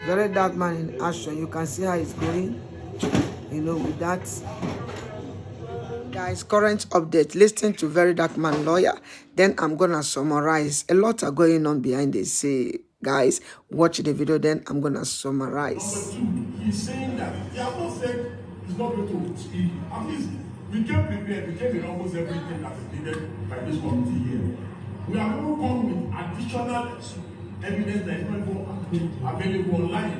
Very dark man in action. You can see how it's going, you know, with that. Guys, current update. Listen to Very Dark Man lawyer. Then I'm gonna summarize. A lot are going on behind the scene. Guys, watch the video. Then I'm gonna summarize. Number two, he's saying that he has not said he's not going to speak. At least we came prepared. We came in almost everything that is needed by this committee here. We have even come with additional evidence that is not even available online.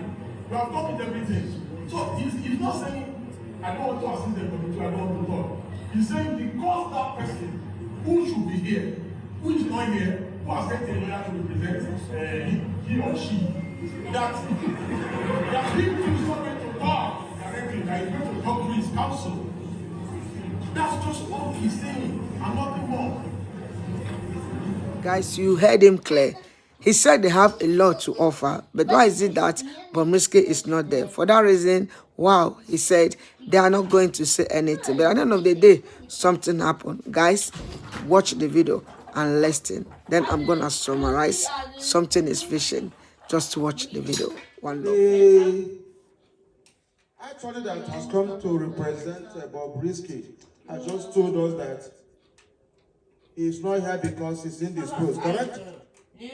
We have come with everything. So he's not saying, I don't want to assist the committee, I don't want to talk. He's saying because that person who should be here, who is not here, who has sent a lawyer to represent he or she, that he is not going to talk directly, that he's going to talk to his counsel. That's just all he's saying, and nothing more. Guys, you heard him clear. He said they have a lot to offer, but why is it that Bobrisky is not there? For that reason, wow, he said they are not going to say anything. But at the end of the day, something happened. Guys, watch the video and listen. Then I'm going to summarize. Something is fishing. Just watch the video. One look. Actually, that has come to represent Bobrisky has just told us that he's not here because he's indisposed, correct? He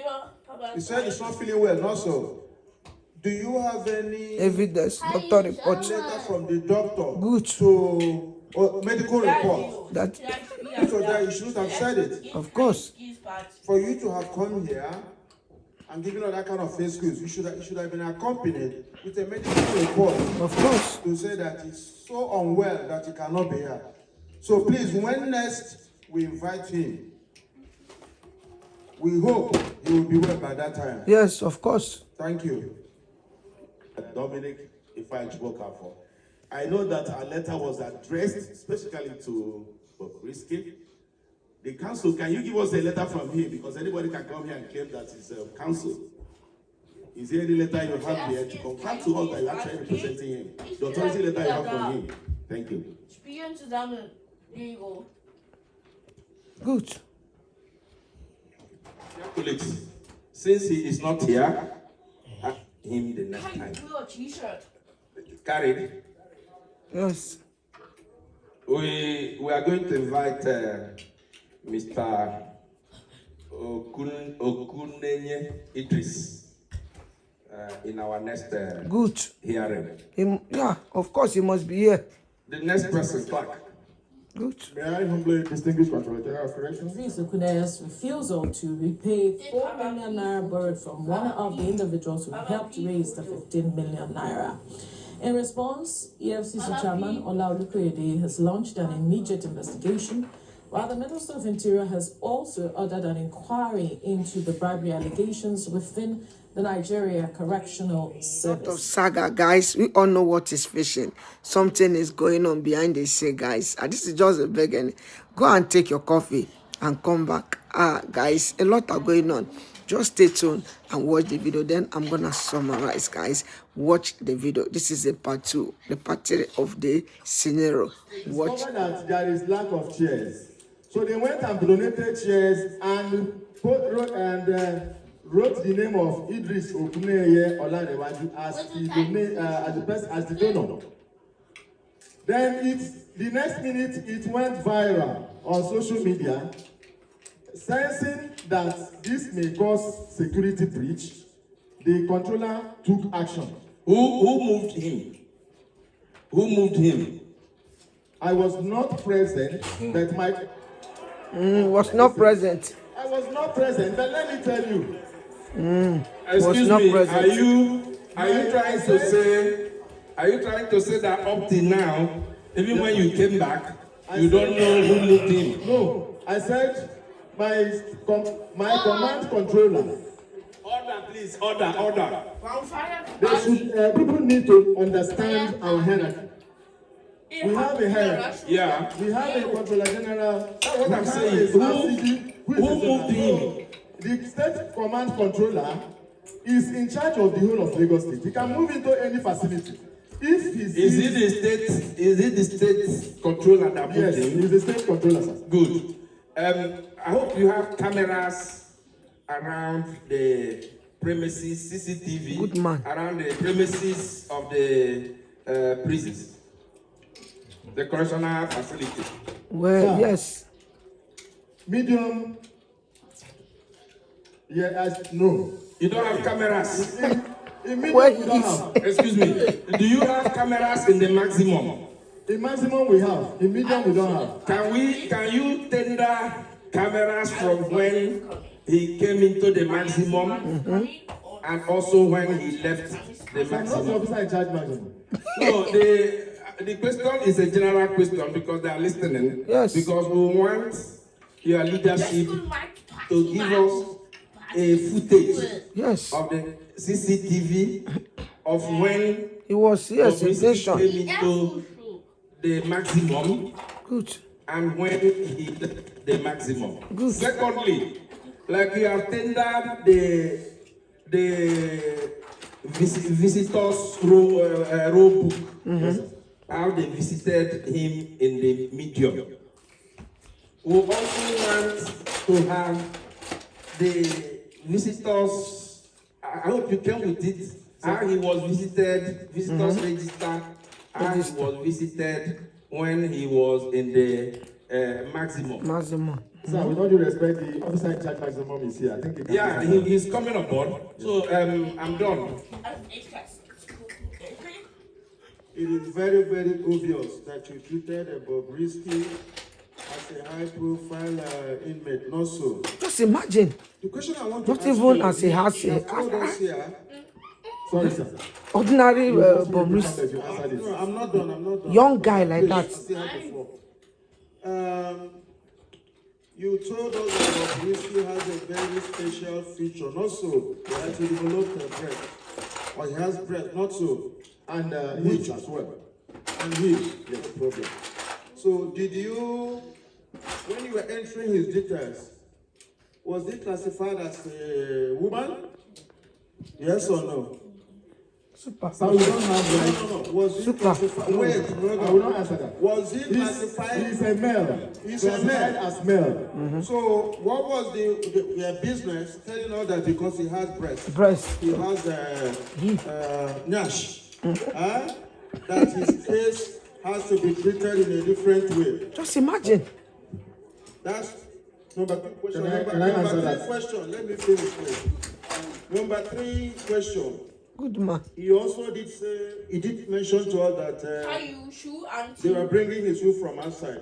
said he's not feeling well, not so. Do you have any Evidence, doctor report. Letter from the doctor? Good. To medical report? That, So that you shouldn't have said it. of course. For you to have come here and given all that kind of excuse, you should have been accompanied with a medical report. Of course. To say that he's so unwell that he cannot be here. So please, when next we invite him, we hope he will be well by that time. Yes, of course. Thank you. Dominic, if I spoke up for. I know that our letter was addressed specifically to Bobrisky. The council, can you give us a letter from him? Because anybody can come here and claim that it's council. Is there any letter you have here to confirm to us that you're actually representing him? The authority letter you have from him. Thank you. Good. Colleagues, since he is not here, ask him the next time. Carried. Yes. We are going to invite Mr. Okunenye Idris in our next Good. hearing. Yeah, of course he must be here. The next person, clerk. Good. May I humbly distinguish Controller of Corrections? Idris Okuneye's refusal to repay 4 million naira borrowed from one of the individuals who helped raise the 15 million naira. In response, EFCC Chairman Ola Olukoyede has launched an immediate investigation, while the Minister of Interior has also ordered an inquiry into the bribery allegations within the Nigeria Correctional Service. Of Saga, guys, we all know what is fishing. Something is going on behind the scene, guys. And this is just a beginning. Go and take your coffee and come back. Guys, a lot are going on. Just stay tuned and watch the video. Then I'm gonna summarize, guys. Watch the video. This is a part 2, the part 3 of the scenario. Watch. That there is lack of chairs, so they went and donated chairs and wrote the name of Idris Okuneye Olanewaju as the donor. Then the next minute it went viral on social media, sensing that this may cause security breach. The controller took action. Who moved him? Who moved him? I was not present, but Was not present. I was not present, but let me tell you. Excuse not me, present. are you trying to say that up till now, even when you came back, you don't know who moved him? No, I said my command controller. Order, please, order. They should, people need to understand our hierarchy. We have a hierarchy. Yeah. We have a controller general. That's what I'm saying. Who moved him? The state command controller is in charge of the whole of Lagos State. He can move into any facility. If he's Is it the state controller that moved yes, him? he's the state controller, sir. Good. I hope you have cameras around the premises, CCTV, Good man. around the premises of the prisons, the correctional facility. Well, yes. Medium. No. You don't have cameras. In medium, Well, we don't have. Excuse me. Do you have cameras in the maximum? In maximum, we have. In medium, we don't have. Can you tender cameras from when he came into the maximum and also when he left the I'm not the maximum? officer in charge maximum. No, the question is a general question because they are listening. Yes. Because we want your leadership to give us a footage Yes. of the CCTV of when He was, yes, in Bobrisky station. came into the maximum Good. and when he left the maximum. Good. Secondly, like you have tendered the visitors row book, how they visited him in the medium. We also want to have the visitors, I hope you came with it, how he was visited, visitors register, how he was visited when he was in the maximum. Maximum. Sir, with all due respect, the officer in charge maximum is here. I think he can. Yeah, he's coming aboard. So I'm done. It is very, very obvious that you treated Bobrisky as a high-profile inmate. Not so. Just imagine. The question I want Not to ask even you, as he has you a- have told us here. Sorry, sir. Ordinary You asked me to Bobrisky. comment, you answered it. No, I'm not done. I'm not done. Young guy like Please, that. still have the floor. You told us that Bobrisky has a very special feature. Not so. That he developed a breast. Or he has breast. Not so. And hips as well. And hips. Yes, no problem. So did you, when you were entering his details, was it classified as a woman? Yes or no? Super. So we don't have like, no. Was it Super. classified? Wait, I will not answer that. was it classified? He's a male. He's a Classified male. as male. So what was the business telling us that because he has breast, Breast. he has Nash, that his case has to be treated in a different way? Just imagine. That's number 2 question. Can I Number answer 3 that? question. Let me finish, please. Number 3 question. Good man. He also did say, he did mention to us that they were bringing his food from outside.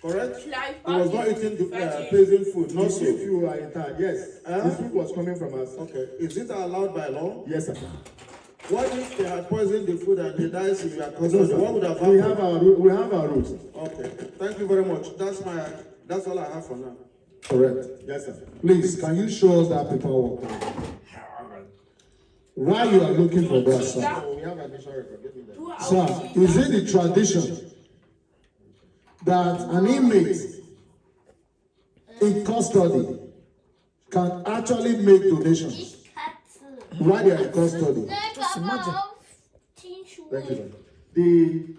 Correct? He was not eating the prison food, not so. If you are in town, yes. This food was coming from us. Okay. Is it allowed by law? Yes, sir. What if they had poisoned the food and they died in your No, custody? sir. What would have We happened? have our rules. Okay. Thank you very much. That's all I have for now. Correct. Yes, sir. Please, can you show us that paperwork? While you are looking for that, sir. So we have admission record. Give me that. Sir, is it the tradition that an inmate in custody can actually make donations while they are in custody? Just imagine. Thank you, sir.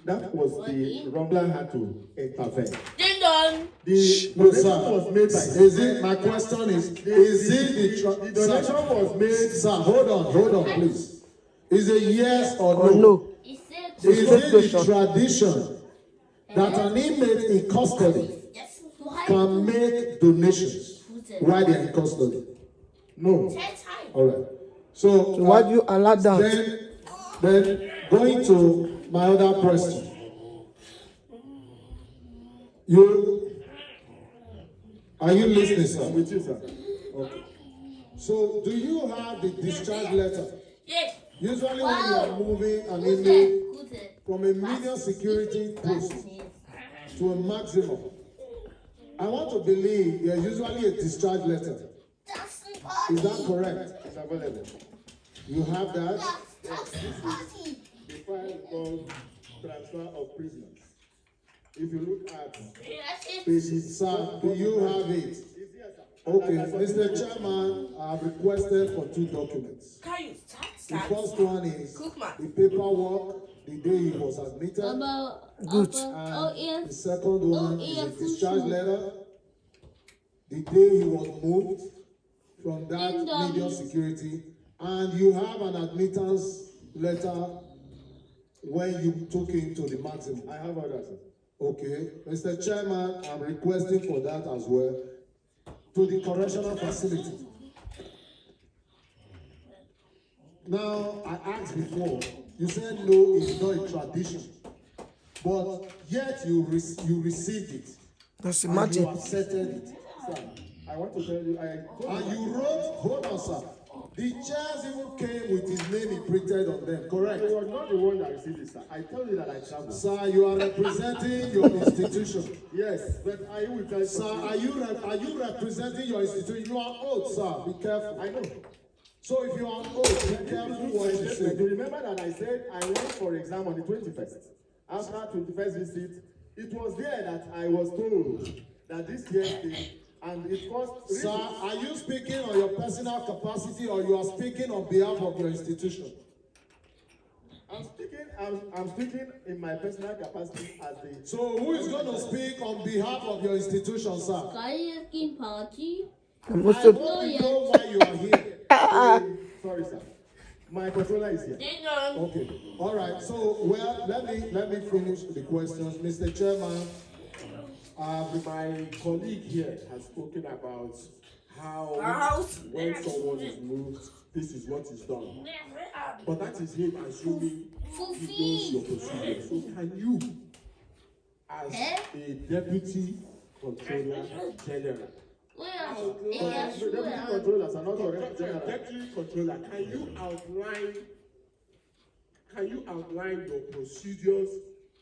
That was the Rumbler had to intervene. The donation was made by. Is it? My question is it the donation was made? Sir, hold on, please. Is it yes or Or no? no. Is it the tradition that an inmate in custody can make donations while they are in custody? No. All right. So Why do you allow that? Then going to my other question. Are you listening, sir? I'm with you, sir. Okay. So do you have the discharge letter? Yes. Usually when you are moving an inmate from a medium security post to a maximum, I want to believe there's usually a discharge letter. Is that correct? It's available. You have that? The file called transfer of prisoners. If you look at Pages, sir, do you have it? Okay, Mr. Chairman, I have requested for 2 documents. The first one is the paperwork, the day he was admitted. Good. And the second one is a discharge letter, the day he was moved from that medium security, and you have an admittance letter when you took him to the maximum. I have others, sir. Okay, Mr. Chairman, I'm requesting for that as well to the correctional facility. Now, I asked before, you said no, it's not a tradition, but yet you received it. That's and imagine. you accepted it. Sir, I want to tell you, And you wrote, hold on, sir. The chairs even came with his name imprinted on them, correct? it was not the one that received it, sir. I told you that I traveled. Sir, you are representing your institution. Yes, but I will tell you. Sir, are you representing your institution? You are oath, sir. Be careful. I know. So if you are oath, be careful what you You say. remember that I said I went for exam on the 21st. After 21st visit, it was there that I was told that this year thing, and it cost. Sir, are you speaking on your personal capacity or you are speaking on behalf of your institution? I'm speaking in my personal capacity as the. So who is going to speak on behalf of your institution, sir? Party. I want to know why you are here. Sorry, sir. My controller is here. Okay. All right. So, well, let me finish the questions, Mr. Chairman. My colleague here has spoken about how when someone is moved, this is what is done. But that is him assuming he knows your procedure. So can you, as a deputy controller general, Deputy controllers are not already general. deputy controller, can you outline your procedures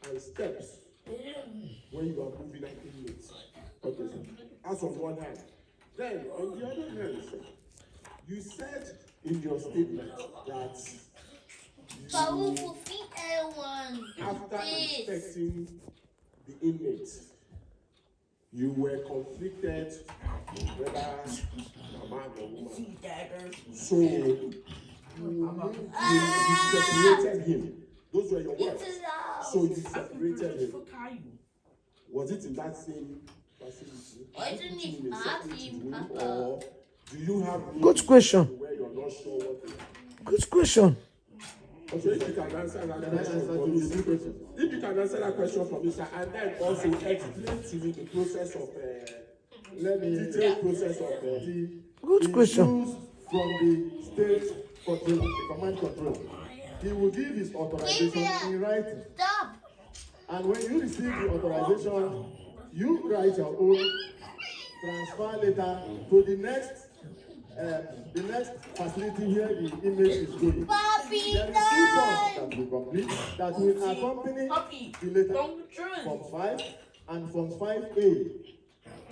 and steps when you are moving an inmate? Okay, sir. As on one hand. Then, on the other hand, sir, you said in your statement that after inspecting the inmate, you were conflicted whether a man or woman. So you separated him. Those were your words. So you separated him. Was it in that same facility? In a separate room, or do you have Good question. where you're not sure what they are? Good question. Okay, if you can answer that question for me, if you can answer that question for me, sir, and then also explain to me the process of detailed process of Good question. Issues from the state controller, the command controller. He will give his authorization in writing. Stop. And when you receive the authorization, you write your own transfer letter to the next facility where the inmate is going. Papi, There is 2 forms that will complete that will accompany the letter, Form 5 and Form 5A.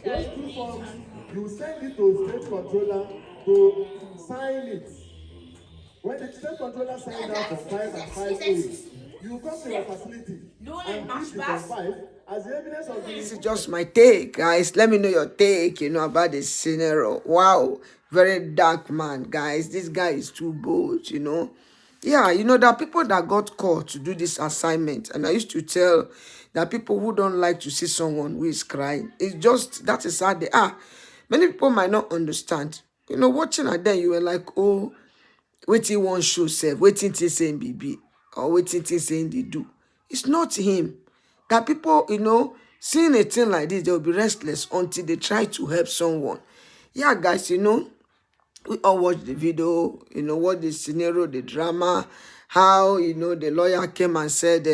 Those 2 forms, you send it to state controller to sign it. When the state controller signs out Form 5 and 5A, you come to your facility and give the Form 5 as the evidence of This is the. just my take, guys. Let me know your take, about this scenario. Wow, very dark man, guys. This guy is too bold, Yeah, there are people that got called to do this assignment. And I used to tell that people who don't like to see someone who is crying, it's just, that is how they are. Many people might not understand. Watching at them, you were like, oh, wetin one show sef, wetin think say him be or wetin think say him dey do. It's not him. That people, seeing a thing like this, they will be restless until they try to help someone. Yeah, guys, we all watch the video, what the scenario, the drama, how, the lawyer came and said,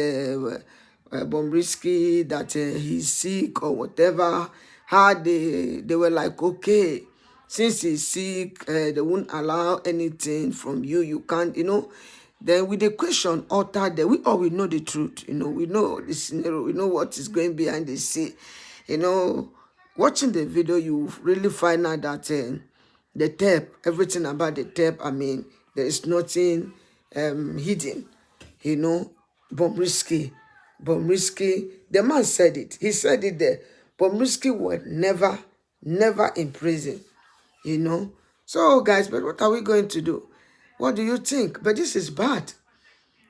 Bobrisky, that he's sick or whatever. How they were like, okay, since he's sick, they won't allow anything from you. You can't, Then with the question altered there, we know the truth. We know the scenario. We know what is going behind the scene. Watching the video, you really find out that the tape, everything about the tape, there is nothing hidden. Bobrisky, the man said it. He said it there. Bobrisky was never in prison. So, guys, but what are we going to do? What do you think? But this is bad.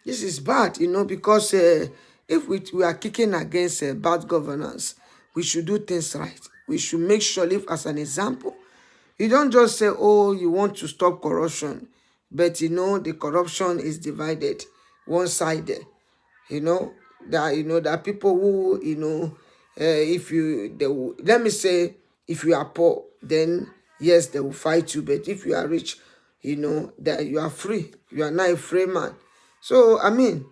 This is bad, because if we are kicking against bad governance, we should do things right. We should make sure, live as an example. You don't just say, oh, you want to stop corruption, but the corruption is divided, one-sided. There are people who, if you, they will, let me say, if you are poor, then yes, they will fight you. But if you are rich, that you are free. You are not a free man. So, I mean,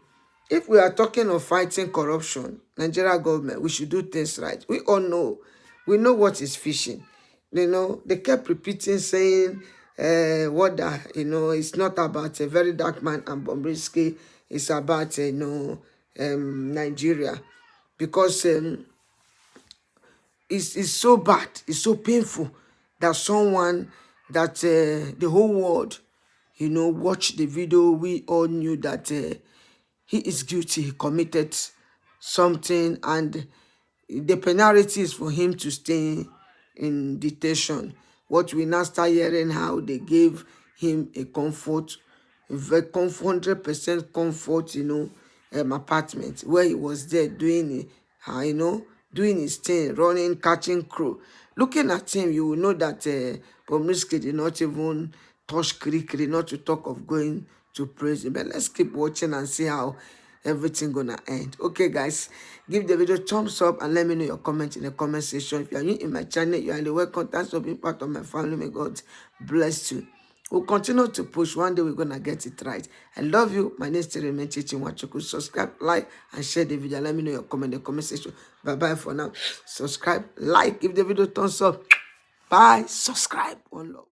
if we are talking of fighting corruption, Nigeria government, we should do things right. We all know. We know what is fishing. They kept repeating, saying, it's not about a very dark man and Bobrisky. It's about, Nigeria. Because it's so bad, it's so painful that someone that the whole world, watched the video. We all knew that he is guilty, he committed something, and the penalty is for him to stay in detention. What we now start hearing, how they gave him a comfort, a very 100% comfort, apartment where he was there doing, doing his thing, running, catching crew. Looking at him, you will know that Bobrisky did not even touch Krikri, not to talk of going to prison. But let's keep watching and see how everything gonna end. Okay, guys, give the video thumbs up and let me know your comment in the comment section. If you are new in my channel, you are in the welcome. Thanks for being part of my family. May God bless you. We'll continue to push. One day we're gonna get it right. I love you. My name is Tereme Chichi. Subscribe, like, and share the video. Let me know your comment in the comment section. Bye bye for now. Subscribe, like, give the video thumbs up. Bye. Subscribe. One love.